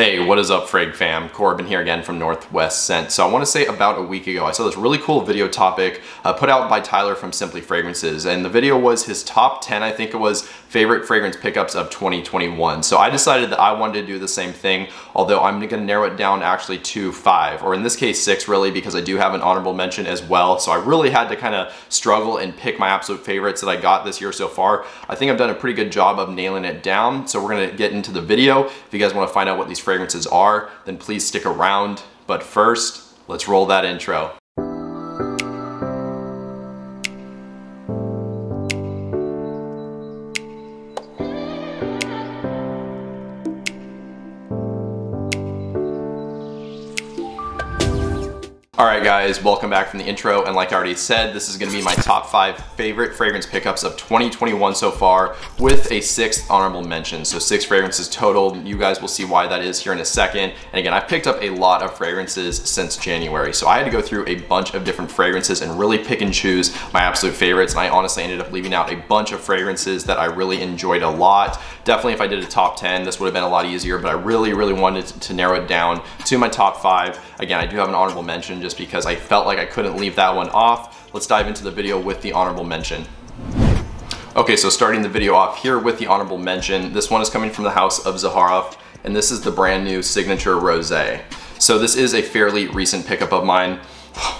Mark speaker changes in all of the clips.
Speaker 1: Hey, what is up, Frag fam? Corbin here again from Northwest Scent. So I want to say about a week ago, I saw this really cool video topic put out by Tyler from Simply Fragrances, and the video was his top 10, I think it was, favorite fragrance pickups of 2021. So I decided that I wanted to do the same thing, although I'm gonna narrow it down actually to 5, or in this case 6 really, because I do have an honorable mention as well. So I really had to kind of struggle and pick my absolute favorites that I got this year so far. I think I've done a pretty good job of nailing it down. So we're gonna get into the video. If you guys want to find out what these fragrances are, then please stick around. But first, let's roll that intro. Alright guys, welcome back from the intro, and like I already said, this is going to be my top 5 favorite fragrance pickups of 2021 so far, with a 6th honorable mention. So 6 fragrances total. You guys will see why that is here in a second. And again, I've picked up a lot of fragrances since January, so I had to go through a bunch of different fragrances and really pick and choose my absolute favorites, and I honestly ended up leaving out a bunch of fragrances that I really enjoyed a lot. Definitely if I did a top 10, this would have been a lot easier, but I really wanted to narrow it down to my top 5. Again, I do have an honorable mention just because I felt like I couldn't leave that one off. Let's dive into the video with the honorable mention. Okay, so starting the video off here with the honorable mention, this one is coming from the house of Zaharoff, and this is the brand new Signature Rosé. So this is a fairly recent pickup of mine.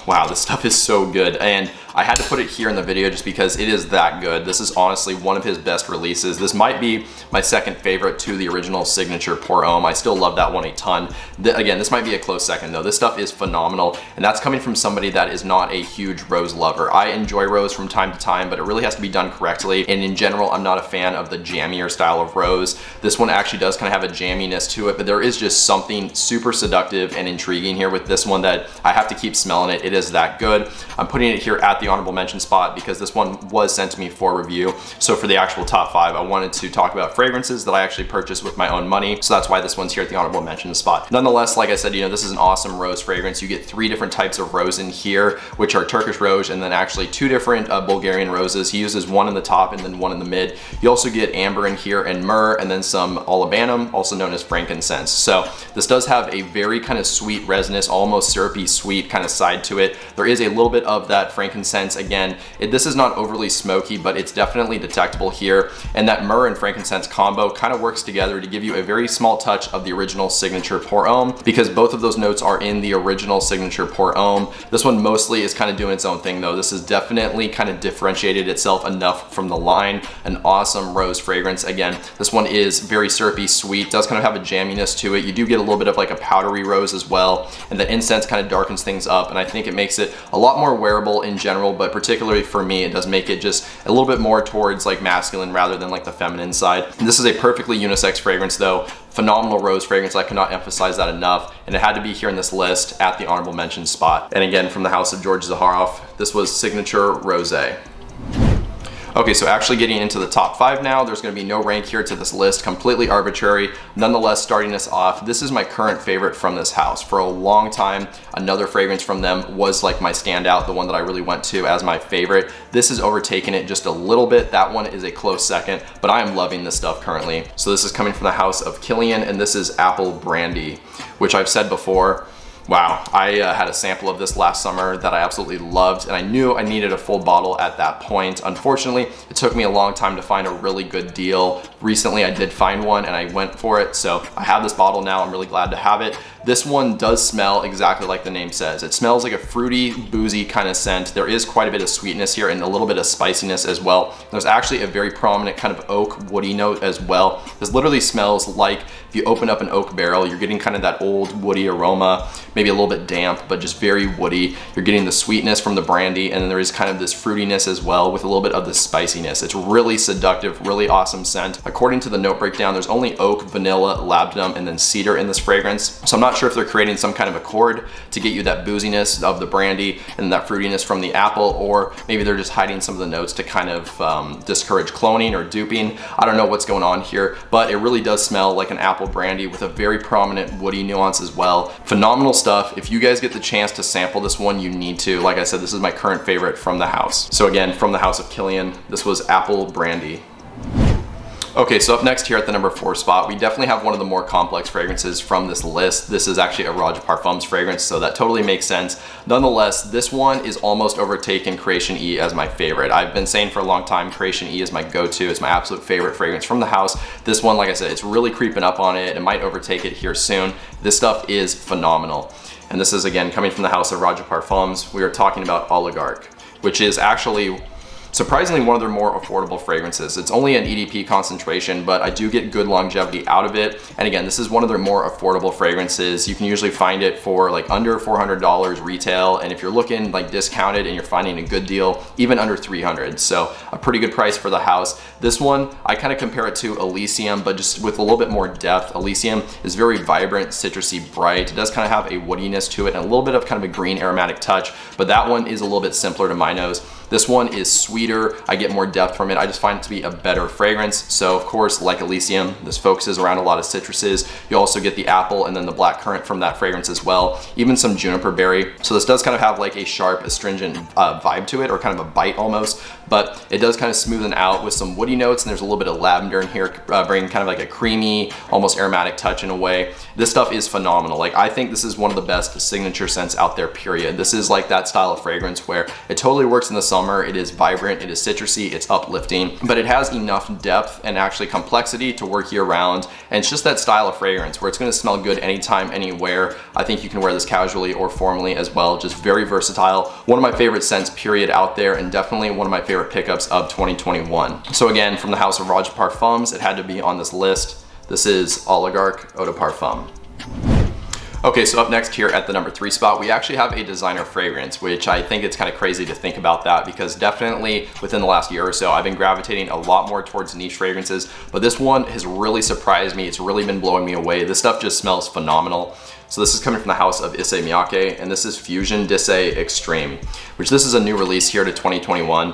Speaker 1: Wow, this stuff is so good, and I had to put it here in the video just because it is that good. This is honestly one of his best releases. This might be my second favorite to the original Signature Pour Homme. I still love that one a ton. Again, this might be a close second though. This stuff is phenomenal, and that's coming from somebody that is not a huge rose lover. I enjoy rose from time to time, but it really has to be done correctly, and in general, I'm not a fan of the jammier style of rose. This one actually does kind of have a jamminess to it, but there is just something super seductive and intriguing here with this one that I have to keep smelling it. It is that good. I'm putting it here at the honorable mention spot because this one was sent to me for review. So for the actual top 5, I wanted to talk about fragrances that I actually purchased with my own money. So that's why this one's here at the honorable mention spot. Nonetheless, like I said, you know, this is an awesome rose fragrance. You get 3 different types of rose in here, which are Turkish rose and then actually 2 different Bulgarian roses. He uses one in the top and then one in the mid. You also get amber in here and myrrh, and then some olibanum, also known as frankincense. So this does have a very kind of sweet resinous, almost syrupy sweet kind of side to it. There is a little bit of that frankincense. Again, this is not overly smoky, but it's definitely detectable here. And that myrrh and frankincense combo kind of works together to give you a very small touch of the original Signature Pour Homme, because both of those notes are in the original Signature Pour Homme. This one mostly is kind of doing its own thing though. This has definitely kind of differentiated itself enough from the line. An awesome rose fragrance. Again, this one is very syrupy sweet, does kind of have a jamminess to it. You do get a little bit of like a powdery rose as well, and the incense kind of darkens things up, and I think it makes it a lot more wearable in general, but particularly for me, it does make it just a little bit more towards like masculine rather than like the feminine side. And this is a perfectly unisex fragrance though. Phenomenal rose fragrance. I cannot emphasize that enough, and it had to be here in this list at the honorable mention spot. And again, from the house of George Zaharoff, this was Signature Rosé. Okay, so actually getting into the top 5 now, there's going to be no rank here to this list, completely arbitrary. Nonetheless, starting us off, this is my current favorite from this house. For a long time, another fragrance from them was like my standout, the one that I really went to as my favorite. This has overtaken it just a little bit. That one is a close second, but I am loving this stuff currently. So this is coming from the house of Kilian, and this is Apple Brandy, which I've said before. Wow, I had a sample of this last summer that I absolutely loved, and I knew I needed a full bottle at that point. Unfortunately, it took me a long time to find a really good deal. Recently, I did find one and I went for it, so I have this bottle now. I'm really glad to have it. This one does smell exactly like the name says. It smells like a fruity, boozy kind of scent. There is quite a bit of sweetness here and a little bit of spiciness as well. There's actually a very prominent kind of oak woody note as well. This literally smells like if you open up an oak barrel, you're getting kind of that old woody aroma, maybe a little bit damp, but just very woody. You're getting the sweetness from the brandy, and then there is kind of this fruitiness as well with a little bit of the spiciness. It's really seductive, really awesome scent. According to the note breakdown, there's only oak, vanilla, labdanum, and then cedar in this fragrance. So I'm not sure if they're creating some kind of accord to get you that booziness of the brandy and that fruitiness from the apple, or maybe they're just hiding some of the notes to kind of discourage cloning or duping. I don't know what's going on here, but it really does smell like an apple brandy with a very prominent woody nuance as well. Phenomenal stuff. If you guys get the chance to sample this one, you need to. Like I said, this is my current favorite from the house. So again, from the house of Kilian, this was Apple Brandy. Okay, so up next here at the number 4 spot, we definitely have one of the more complex fragrances from this list. This is actually a Roger Parfums fragrance, so that totally makes sense. Nonetheless, this one is almost overtaken Creation E as my favorite. I've been saying for a long time, Creation E is my go-to. It's my absolute favorite fragrance from the house. This one, like I said, it's really creeping up on it. It might overtake it here soon. This stuff is phenomenal. And this is, again, coming from the house of Roger Parfums. We are talking about Oligarch, which is actually surprisingly one of their more affordable fragrances. It's only an EDP concentration, but I do get good longevity out of it. And again, this is one of their more affordable fragrances. You can usually find it for like under $400 retail. And if you're looking like discounted and you're finding a good deal, even under $300. So a pretty good price for the house. This one, I kind of compare it to Elysium, but just with a little bit more depth. Elysium is very vibrant, citrusy, bright. It does kind of have a woodiness to it and a little bit of kind of a green aromatic touch, but that one is a little bit simpler to my nose. This one is sweeter. I get more depth from it. I just find it to be a better fragrance. So of course, like Elysium, this focuses around a lot of citruses. You also get the apple and then the black currant from that fragrance as well. Even some juniper berry. So this does kind of have like a sharp, astringent vibe to it, or kind of a bite almost. But it does kind of smoothen out with some woody notes, and there's a little bit of lavender in here, bringing kind of like a creamy, almost aromatic touch in a way. This stuff is phenomenal. Like, I think this is one of the best signature scents out there, period. This is like that style of fragrance where it totally works in the summer. It is vibrant, it is citrusy, it's uplifting, but it has enough depth and actually complexity to work year round. And it's just that style of fragrance where it's gonna smell good anytime, anywhere. I think you can wear this casually or formally as well. Just very versatile. One of my favorite scents, period, out there, and definitely one of my favorite pickups of 2021. So again, from the house of Roger Parfums, it had to be on this list. This is Oligarch Eau de Parfum. Okay, so up next here at the number 3 spot, we actually have a designer fragrance, which I think it's kind of crazy to think about that, because definitely within the last year or so, I've been gravitating a lot more towards niche fragrances, but this one has really surprised me. It's really been blowing me away. This stuff just smells phenomenal. So this is coming from the house of Issey Miyake, and this is Fusion d'Issey Extreme, which this is a new release here to 2021.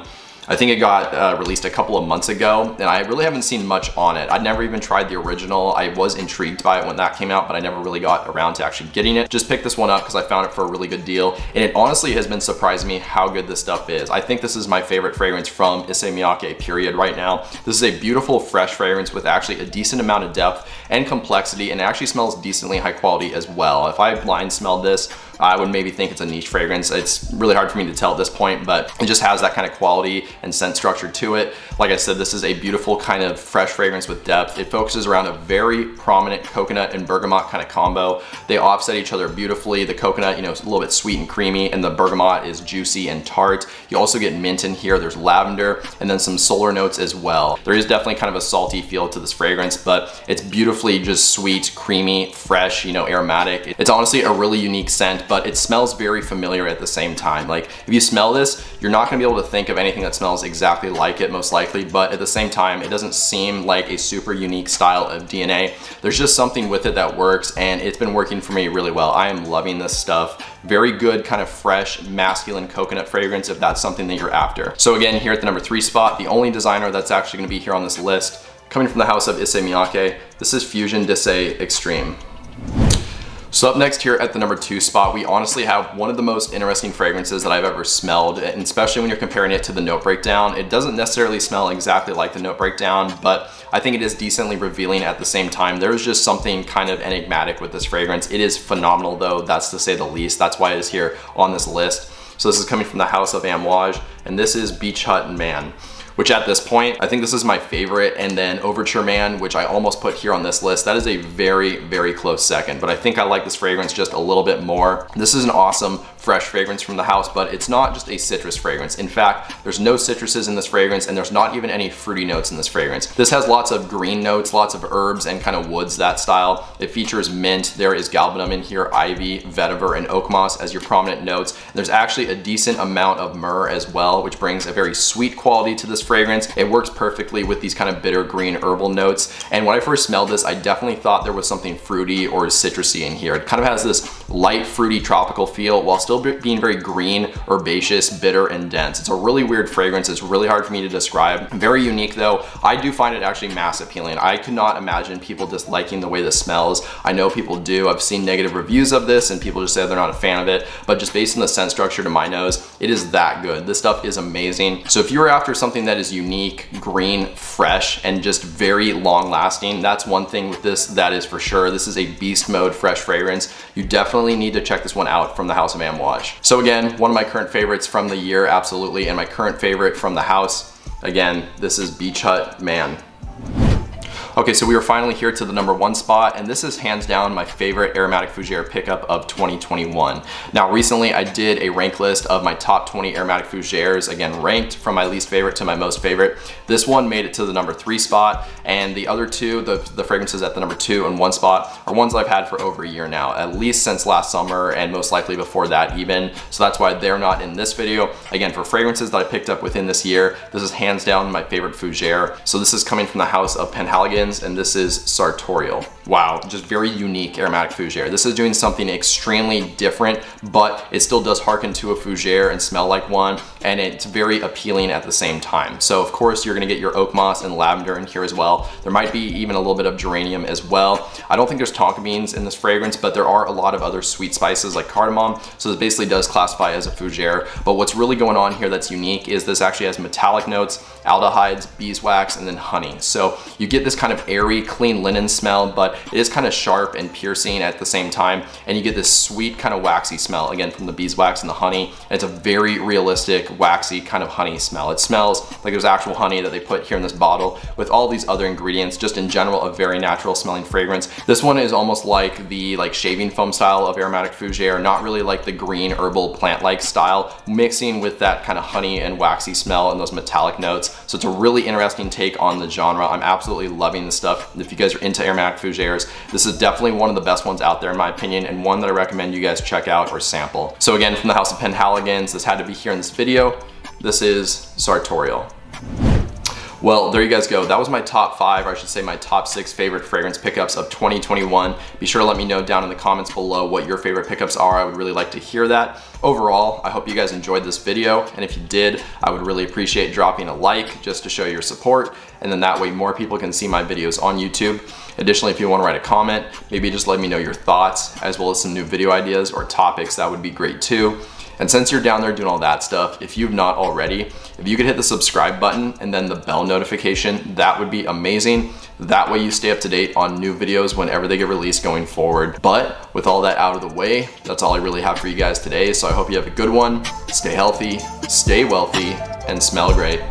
Speaker 1: I think it got released a couple of months ago, and I really haven't seen much on it. I'd never even tried the original. I was intrigued by it when that came out, but I never really got around to actually getting it. Just picked this one up because I found it for a really good deal, and it honestly has been surprising me how good this stuff is. I think this is my favorite fragrance from Issey Miyake, period, right now. This is a beautiful, fresh fragrance with actually a decent amount of depth and complexity, and it actually smells decently high quality as well. If I blind smelled this, I would maybe think it's a niche fragrance. It's really hard for me to tell at this point, but it just has that kind of quality and scent structure to it. Like I said, this is a beautiful kind of fresh fragrance with depth. It focuses around a very prominent coconut and bergamot kind of combo. They offset each other beautifully. The coconut, you know, is a little bit sweet and creamy, and the bergamot is juicy and tart. You also get mint in here. There's lavender, and then some solar notes as well. There is definitely kind of a salty feel to this fragrance, but it's beautifully just sweet, creamy, fresh, you know, aromatic. It's honestly a really unique scent, but it smells very familiar at the same time. Like, if you smell this, you're not gonna be able to think of anything that smells exactly like it, most likely, but at the same time, it doesn't seem like a super unique style of DNA. There's just something with it that works, and it's been working for me really well. I am loving this stuff. Very good kind of fresh, masculine coconut fragrance if that's something that you're after. So again, here at the number 3 spot, the only designer that's actually gonna be here on this list, coming from the house of Issey Miyake, this is Fusion d'Issey Extreme. So up next here at the number 2 spot, we honestly have one of the most interesting fragrances that I've ever smelled, and especially when you're comparing it to the note breakdown. It doesn't necessarily smell exactly like the note breakdown, but I think it is decently revealing at the same time. There's just something kind of enigmatic with this fragrance. It is phenomenal though, that's to say the least. That's why it is here on this list. So this is coming from the house of Amouage, and this is Beach Hut Man, which at this point, I think this is my favorite, and then Overture Man, which I almost put here on this list. That is a very, very close second, but I think I like this fragrance just a little bit more. This is an awesome, fresh fragrance from the house, but it's not just a citrus fragrance. In fact, there's no citruses in this fragrance, and there's not even any fruity notes in this fragrance. This has lots of green notes, lots of herbs, and kind of woods, that style. It features mint, there is galbanum in here, ivy, vetiver, and oak moss as your prominent notes. And there's actually a decent amount of myrrh as well, which brings a very sweet quality to this fragrance. It works perfectly with these kind of bitter green herbal notes. And when I first smelled this, I definitely thought there was something fruity or citrusy in here. It kind of has this light, fruity, tropical feel while still being very green, herbaceous, bitter, and dense. It's a really weird fragrance. It's really hard for me to describe. Very unique though. I do find it actually mass appealing. I could not imagine people disliking the way this smells. I know people do. I've seen negative reviews of this and people just say they're not a fan of it, but just based on the scent structure to my nose, it is that good. This stuff is amazing. So if you're after something that that is unique, green, fresh, and just very long lasting. That's one thing with this, that is for sure. This is a beast mode fresh fragrance. You definitely need to check this one out from the house of Amouage. So again, one of my current favorites from the year, absolutely, and my current favorite from the house, again, this is Beach Hut Man. Okay, so we are finally here to the #1 spot, and this is hands down my favorite aromatic fougere pickup of 2021. Now, recently I did a rank list of my top 20 aromatic fougères, again, ranked from my least favorite to my most favorite. This one made it to the #3 spot, and the other two, the fragrances at the #2 and 1 spot, are ones I've had for over a year now, at least since last summer, and most likely before that even. So that's why they're not in this video. Again, for fragrances that I picked up within this year, this is hands down my favorite fougere. So this is coming from the house of Penhaligon's, and this is Sartorial. Wow, just very unique aromatic fougere. This is doing something extremely different, but it still does hearken to a fougere and smell like one, and it's very appealing at the same time. So of course you're gonna get your oak moss and lavender in here as well. There might be even a little bit of geranium as well. I don't think there's tonka beans in this fragrance, but there are a lot of other sweet spices like cardamom, so this basically does classify as a fougere. But what's really going on here that's unique is this actually has metallic notes, aldehydes, beeswax, and then honey. So you get this kind of airy, clean linen smell, but it is kind of sharp and piercing at the same time, and you get this sweet kind of waxy smell, again, from the beeswax and the honey. And it's a very realistic, waxy kind of honey smell. It smells like there's actual honey that they put here in this bottle with all these other ingredients. Just in general, a very natural smelling fragrance. This one is almost like the shaving foam style of aromatic fougere, not really like the green herbal plant-like style, mixing with that kind of honey and waxy smell and those metallic notes. So it's a really interesting take on the genre. I'm absolutely loving this stuff. If you guys are into aromatic fougères, this is definitely one of the best ones out there in my opinion, and one that I recommend you guys check out or sample. So again, from the house of Penhaligon's, this had to be here in this video. This is Sartorial. Well, there you guys go. That was my top 5, or I should say my top 6 favorite fragrance pickups of 2021. Be sure to let me know down in the comments below what your favorite pickups are. I would really like to hear that. Overall, I hope you guys enjoyed this video, and if you did, I would really appreciate dropping a like just to show your support, and then that way more people can see my videos on YouTube. Additionally, if you want to write a comment, maybe just let me know your thoughts, as well as some new video ideas or topics, that would be great too. And since you're down there doing all that stuff, if you've not already, if you could hit the subscribe button and then the bell notification, that would be amazing. That way you stay up to date on new videos whenever they get released going forward. But with all that out of the way, that's all I really have for you guys today. So I hope you have a good one, stay healthy, stay wealthy, and smell great.